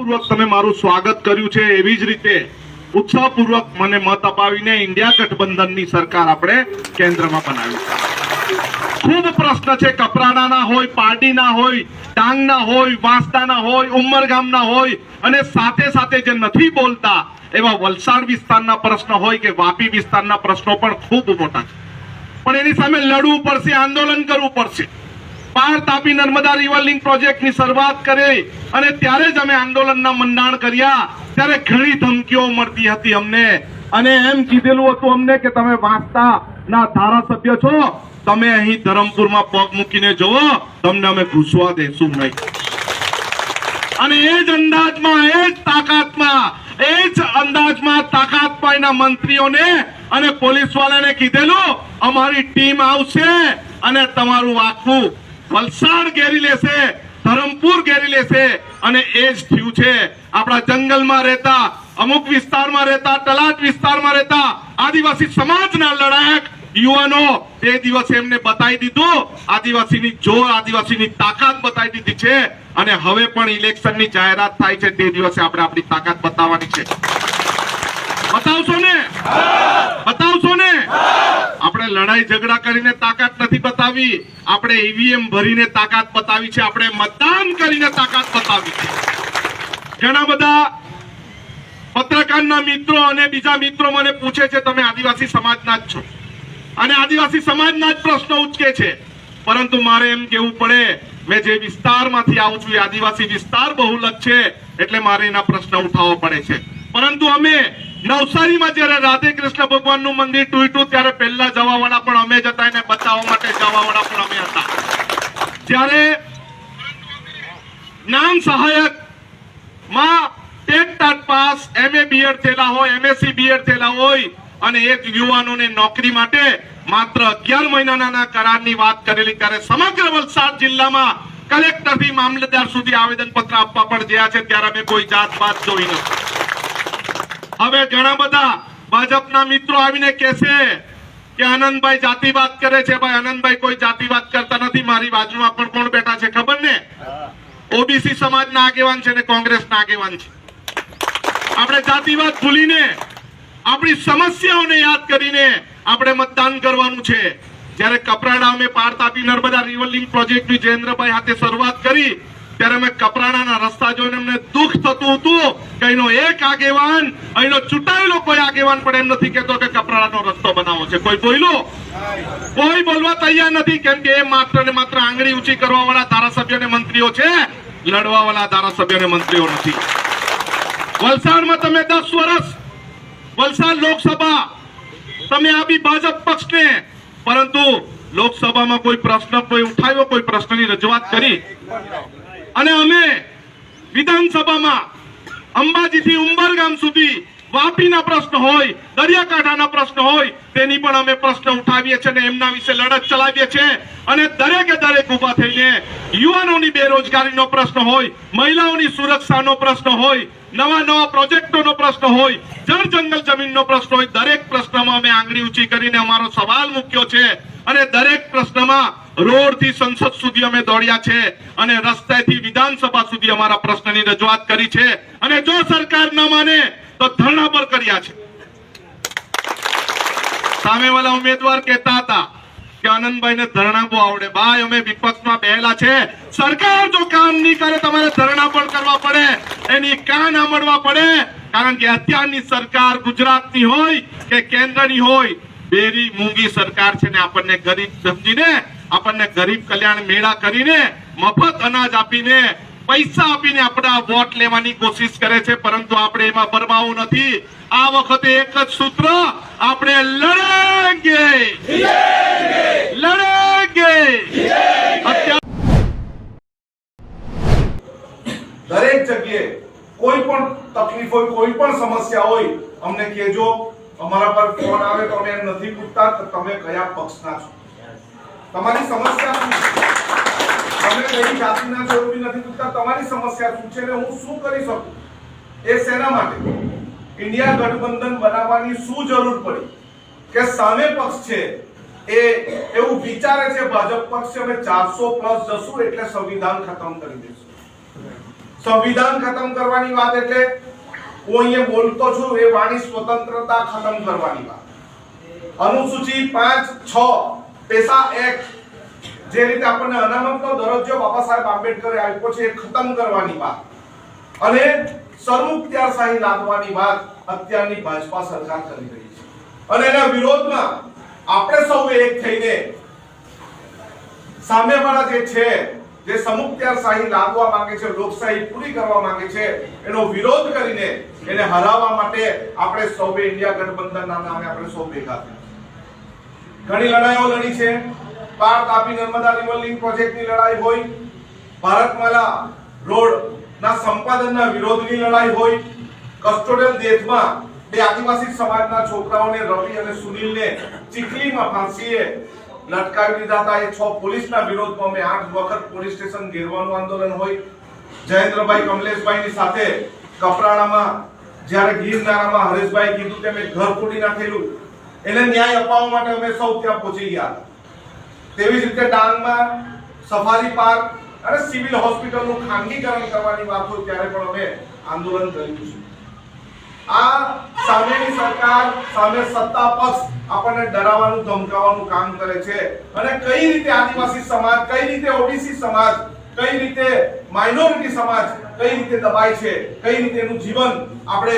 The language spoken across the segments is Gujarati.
પૂર્વક તમે મારું સ્વાગત કર્યું છે એવી જ રીતે ઉત્સાહપૂર્વક મને મત અપાવીને ઇન્ડિયા ગઠબંધનની સરકાર આપણે કેન્દ્રમાં બનાવી છે। ખૂબ પ્રશ્ન છે, કપરાડાના હોય, પારડીના હોય, ડાંગના હોય, વાંસદાના હોય, ઉમરગામના હોય અને સાથે સાથે જે નથી બોલતા એવા વલસાડ વિસ્તારના પ્રશ્ન હોય કે વાપી વિસ્તારના પ્રશ્નો પણ ખૂબ મોટા છે, પણ એની સામે લડવું પડશે, આંદોલન કરવું પડશે। પાર તાપી નર્મદા રિવર લિંક પ્રોજેક્ટની શરૂઆત કરી અને ત્યારે જ અમે આંદોલનના મંડાણ કર્યા ત્યારે ઘણી ધમકીઓ મળતી હતી અમને અને એમ કીધેલું હતું અમને કે તમે વાંસદાના ધારાસભ્ય છો, તમે અહીં ધરમપુરમાં પગ મૂકીને જુઓ, તમને અમે ઘૂસવા દેશું નહીં। અને એ જ અંદાજમાં, એ જ તાકાતમાં, એ જ અંદાજમાં તાકાતભાઈના મંત્રીઓને અને પોલીસ વાળાને કીધેલું અમારી ટીમ આવશે અને તમારું આખું વલસાડ ઘેરી લેશે, ધરમપુર ઘેરી લેશે અને એ જ થયું છે। આપણા જંગલમાં રહેતા, અમુક વિસ્તારમાં રહેતા, તલાટ વિસ્તારમાં રહેતા આદિવાસી સમાજના લડાયક યુવાનો તે દિવસે એમને બતાવી દીધું, આદિવાસીની જોર, આદિવાસીની તાકાત બતાવી દીધી છે અને હવે પણ ઇલેક્શનની જાહેરાત થાય છે તે દિવસે આપણે આપણી તાકાત બતાવવાની છે। બતાવશો ને? બતાવશો ને? આપણે લડાઈ ઝઘડા કરીને તાકાત નથી બતાવી, આપણે ઈવીએમ ભરીને તાકાત બતાવી છે, આપણે મતદાન કરીને તાકાત બતાવી છે। ઘણા બધા પત્રકારના મિત્રો અને બીજા મિત્રો મને પૂછે છે તમે આદિવાસી સમાજના જ છો અને આદિવાસી સમાજના જ પ્રશ્નો ઉચકે છે, પરંતુ મારે એમ કહેવું પડે મેં જે વિસ્તારમાંથી આવું છું એ આદિવાસી વિસ્તાર બહુલક છે એટલે મારે એના પ્રશ્ન ઉઠાવવો પડે છે। પરંતુ અમે નવસારીમાં જ્યારે રાધે કૃષ્ણ ભગવાનનું મંદિર તૂટ્યું ત્યારે પહેલા જવાવાળા પણ અમે જ હતા, એને બચાવવા માટે જવાવાળા પણ અમે હતા। જ્યારે જ્ઞાન સહાયક માં ટેટ પાસ, MA BEd થયેલા હોય, MSc BEd થયેલા હોય અને એક યુવાનોને નોકરી માટે માત્ર 11 મહિનાના કરારની વાત કરેલી ત્યારે સમગ્ર વલસાડ જિલ્લામાં કલેક્ટરથી મામલતદાર સુધી આવેદનપત્ર આપવા પણ ગયા છે ત્યારે અમે કોઈ જાતપાત જોઈ નથી। હવે ઘણા બધા ભાજપના મિત્રો આવીને કહેશે કે આનંદભાઈ જાતિવાદ કરે છે। ભાઈ આનંદભાઈ કોઈ જાતિવાદ કરતા નથી, મારી બાજુમાં પણ કોણ બેઠા છે ખબર ને? ઓબીસી સમાજના આગેવાન છે ને કોંગ્રેસના આગેવાન છે। આપણે જાતિવાદ ભૂલીને આપણી સમસ્યાઓને યાદ કરીને આપણે મતદાન કરવાનું છે। જ્યારે કપરાડા અમે પાર તાપી નર્મદા રિવર લિંક પ્રોજેક્ટની જયેન્દ્રભાઈ હાથે શરૂઆત કરી ત્યારે અમે કપરાડાના રસ્તા જોઈને અમને દુઃખ થતું હતું કે અહીંનો એક આગેવાન, અહીંનો ચૂંટાયેલો કોઈ આગેવાન પણ એમ નથી કહેતો કે કપરાડાનો રસ્તો બનાવવો છે। કોઈ બોલ્યું? કોઈ બોલવા તૈયાર નથી, કેમ કે એ માત્ર ને માત્ર આંગળી ઊંચી કરવા વાળા ધારાસભ્ય અને મંત્રીઓ છે, લડવા વાળા ધારાસભ્ય અને મંત્રીઓ નથી। વલસાડમાં તમે 10 વર્ષ વલસાડ લોકસભા તમે આપી ભાજપ પક્ષને, પરંતુ લોકસભામાં કોઈ પ્રશ્ન કોઈ ઉઠાવ્યો, કોઈ પ્રશ્નની રજૂઆત કરી અને અમે વિધાનસભામાં અંબાજીથી ઉંબરગામ સુધી વાપીના પ્રશ્ન હોય, દરિયાકાંઠાના પ્રશ્ન હોય તેની પણ અમે પ્રશ્ન ઉઠાવીએ છીએ અને એમના વિશે લડત ચલાવીએ છીએ અને દરેકે દરેક ઉભા થઈને યુવાનોની બેરોજગારીનો પ્રશ્ન હોય, મહિલાઓની સુરક્ષાનો પ્રશ્ન હોય, નવા પ્રોજેક્ટોનો પ્રશ્ન હોય, જળ જંગલ જમીનનો પ્રશ્ન હોય, દરેક પ્રશ્નમાં અમે આંગળી ઊંચી કરીને અમારો સવાલ મૂક્યો છે અને દરેક પ્રશ્નમાં રોડથી સંસદ સુધી અમે દોડ્યા છે અને રસ્તેથી વિધાનસભા સુધી અમારા પ્રશ્નની રજૂઆત કરી છે અને જો સરકાર ન માને તો ધરણા પર કર્યા છે। સામેવાળા ઉમેદવાર કહેતા હતા કે આનંદભાઈને ધરણા બહુ આવડે। ભાઈ અમે વિપક્ષમાં બેહેલા છે, સરકાર જો કામ નહીં કરે તમારે ધરણા પણ કરવા પડે, એની કાન આંબળવા પડે, કારણ કે અત્યારની સરકાર ગુજરાતની હોય કે કેન્દ્રની હોય બેરી મૂંગી સરકાર છે ને આપણને ગરીબ સમજીને, આપણને ગરીબ કલ્યાણ મેળા કરીને, મફત અનાજ આપીને, પૈસા આપીને આપણા વોટ લેવાની કોશિશ કરે છે, પરંતુ આપણે એમાં બરમાવું નથી। આ વખતે એક જ સૂત્ર, આપણે લડેંગે, લડેંગે। દરેક જગ્યાએ કોઈ પણ તકલીફ હોય, કોઈ પણ સમસ્યા હોય અમને કહેજો। અમારા પર ફોન આવે તો અમે એમ નથી પૂછતા કે તમે કયા પક્ષના છો, તમારી સમસ્યા શું છે, તમે કઈ જાતિના છો એવું નથી પૂછતા, તમારી સમસ્યા શું છે ને હું શું કરી શકું, એ શેના માટે ઇન્ડિયા ગઠબંધન બનાવવાની શું જરૂર પડી કે સામે પક્ષ છે એ એવું વિચારે છે ભાજપ પક્ષ અમે 400 પ્લસ જશું એટલે સંવિધાન ખતમ કરી દેશું। સંવિધાન ખતમ કરવાની વાત એટલે હું અહીંયા બોલતો છું એ વાણી સ્વતંત્રતા ખતમ કરવાની વાત. અનુસૂચિ 5(6) પેશા એક્ટ જે રીતે આપણને અનામતનો દરજ્જો બાબા સાહેબ આંબેડકરે આપ્યો છે એ ખતમ કરવાની વાત અને સરમુખત્યારશાહી લાદવાની વાત અત્યારની ભાજપા સરકાર કરી રહી છે. અને એના વિરોધમાં આપણે સૌ એક થઈને સામેવાળા જે છે જે સમુખત્યારશાહી લાદવા માંગે છે, લોકશાહી પૂરી કરવા માંગે છે, એનો વિરોધ કરીને એને હરાવવા માટે આપણે સૌએ ઇન્ડિયા ગઠબંધનના નામે આપણે સૌ ભેગા થયા. ઘણી લડાઈઓ લડી છે. પાર તાપી નર્મદા રિવર લિંક પ્રોજેક્ટની લડાઈ હોય, ભારતમાલા રોડના સંપાદનના વિરોધની લડાઈ હોય, કસ્ટોડિયલ ડેથમાં બે આદિવાસી સમાજના છોકરાઓને રવિ અને સુનિલને ચીખલીમાં ફાંસીએ લટકાવી દીધા હતા. એ 6 પોલીસના વિરોધમાં અમે 8 વખત પોલીસ સ્ટેશન ઘેરવાનું આંદોલન હોય. જયેન્દ્રભાઈ કમલેશભાઈની સાથે કપરાણામાં જ્યારે ગીરનારામાં હરેશભાઈ કીધું તેમ ઘર તોડી નાખેલું, એને ન્યાય અપાવવા માટે અમે સૌ ત્યાં પહોંચી ગયા. તેવી જ રીતે ડાંગમાં સફારી પાર્ક અને સિવિલ હોસ્પિટલનું ખાનગીકરણ કરવાની વાત હોય ત્યારે પણ અમે આંદોલન કર્યું છે. આ સામેની સરકાર, સામે સત્તા પક્ષ આપણને ડરાવવાનું ધમકાવવાનું કામ કરે છે અને કઈ રીતે આદિવાસી સમાજ, કઈ રીતે ઓબીસી સમાજ, કઈ રીતે માઇનોરિટી સમાજ કઈ રીતે દબાય છે, કઈ રીતે એનું જીવન આપણે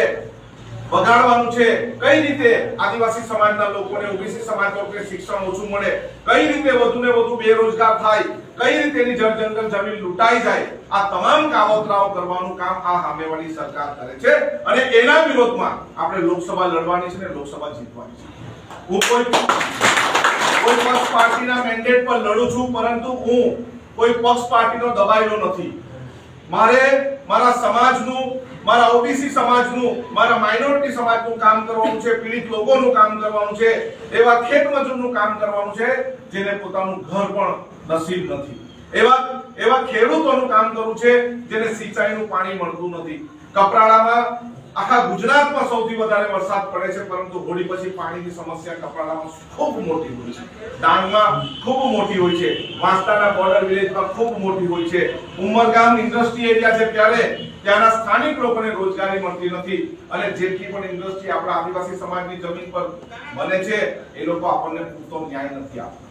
બગાડવાનું છે, કઈ રીતે આદિવાસી સમાજના લોકોને, ઓબીસી સમાજના લોકોને શિક્ષણ ઓછું મળે, કઈ રીતે વધુને વધુ બેરોજગાર થાય, કઈ રીતે એની જળ જમીન લૂંટાઈ જાય, આ તમામ કાવતરાઓ કરવાનું કામ આ સામેવાળી સરકાર કરે છે અને એના વિરોધમાં આપણે લોકસભા લડવાની છે ને લોકસભા જીતવાની છે. હું કોઈ પક્ષ પાર્ટીના મેન્ડેટ પર લડું છું, પરંતુ હું કોઈ પક્ષ પાર્ટીનો દબાયેલો નથી. મારે મારા સમાજનું, મારા ઓબીસી સમાજનું, મારા માઇનોરિટી સમાજનું કામ કરવાનું છે, પીડિત લોકોનું કામ કરવાનું છે, એવા ખેતમજૂરનું કામ કરવાનું છે જેને પોતાનું ઘર પણ નસીબ નથી, એવા ખેડૂતોનું કામ કરવું છે જેને સિંચાઈનું પાણી મળતું નથી. કપરાડામાં આખા ગુજરાતમાં સૌથી વધારે વરસાદ પડે છે, પરંતુ હોળી પછી પાણીની સમસ્યા કપરાડામાં ખૂબ મોટી હોય છે, ડાંગમાં ખૂબ મોટી હોય છે, વાંસદાના બોર્ડર વિલેજમાં ખૂબ મોટી હોય છે, ઉમરગામ ઇન્ડસ્ટ્રી એરિયા છે ત્યારે ત્યાંના સ્થાનિક લોકોને રોજગારી મળતી નથી અને જેટલી પણ ઇન્ડસ્ટ્રી આપણા આદિવાસી સમાજની જમીન પર બને છે એ લોકો આપણને પૂરતો ન્યાય નથી આપતા.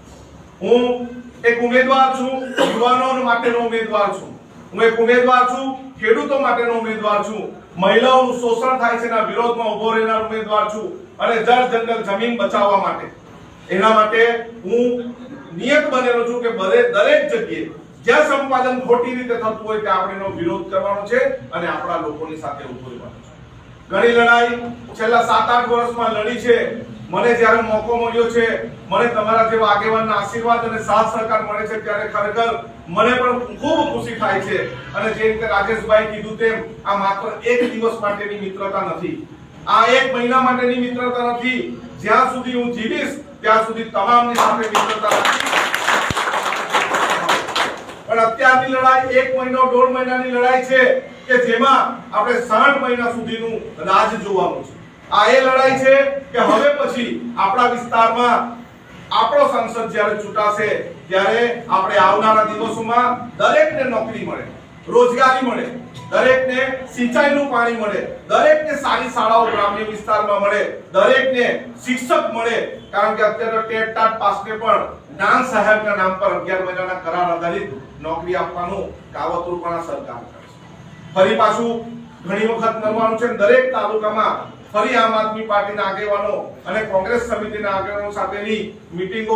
હું એક ઉમેદવાર છું, યુવાનો માટેનો ઉમેદવાર છું, હું એક ઉમેદવાર છું, ખેડૂતો માટેનો ઉમેદવાર છું, મહિલાઓનું શોષણ થાય છે એના વિરોધમાં ઉભો રહેનાર ઉમેદવાર છું અને જળ જંગલ જમીન બચાવવા માટે એના માટે હું નિયત બનેલો છું કે દરેક જગ્યાએ જ્યાં સંપાદન ખોટી રીતે થતું હોય ત્યાં આપણે એનો વિરોધ કરવાનો છે અને આપણા લોકોની સાથે ઉભો રહેવાનું છે. ઘણી લડાઈ છેલ્લા 7-8 વર્ષમાં લડી છે. મને જ્યારે મોકો મળ્યો છે, મને તમારા જેવા આગેવાનના આશીર્વાદ અને સાથ સહકાર મળે છે ત્યારે ખરેખર મને પણ ખૂબ ખુશી થાય છે. અને જે રીતે રાજેશભાઈ કીધું તેમ આ માત્ર એક દિવસ માટેની મિત્રતા નથી, આ 1 મહિના માટેની મિત્રતા નથી. જ્યાં સુધી હું જીવીશ ત્યાં સુધી તમામની સાથે મિત્રતા નથી. પણ અત્યારની લડાઈ 1 મહિનો 1.5 મહિનાની લડાઈ છે કે જેમાં આપણે 60 મહિના સુધીનું રાજ જોવાનું છે. આ એ લડાઈ છે કે હવે પછી આપણા વિસ્તારમાં આપણો સંસદ જ્યારે ચૂંટાશે ત્યારે આપણે આવનારા દિવસોમાં દરેકને નોકરી મળે, રોજગારી મળે, દરેકને સિંચાઈનું પાણી મળે, દરેકને સારી શાળાઓ ગ્રામ્ય વિસ્તારમાં મળે, દરેકને શિક્ષક મળે. કારણ કે અત્યારે ટેટ ટાટ પાસને પણ જ્ઞાન સહાયકના નામ પર 11 મહિનાના કરાર આધારિત નોકરી આપવાનું કાવતરું પણ આ સરકાર કરે છે. ફરી પાછું ઘણી વખત કરવાનું છે. દરેક તાલુકામાં ફરી આમ આદમી પાર્ટીના આગેવાનો અને કોંગ્રેસ સમિતિના આગેવાનો સાથેની મીટિંગો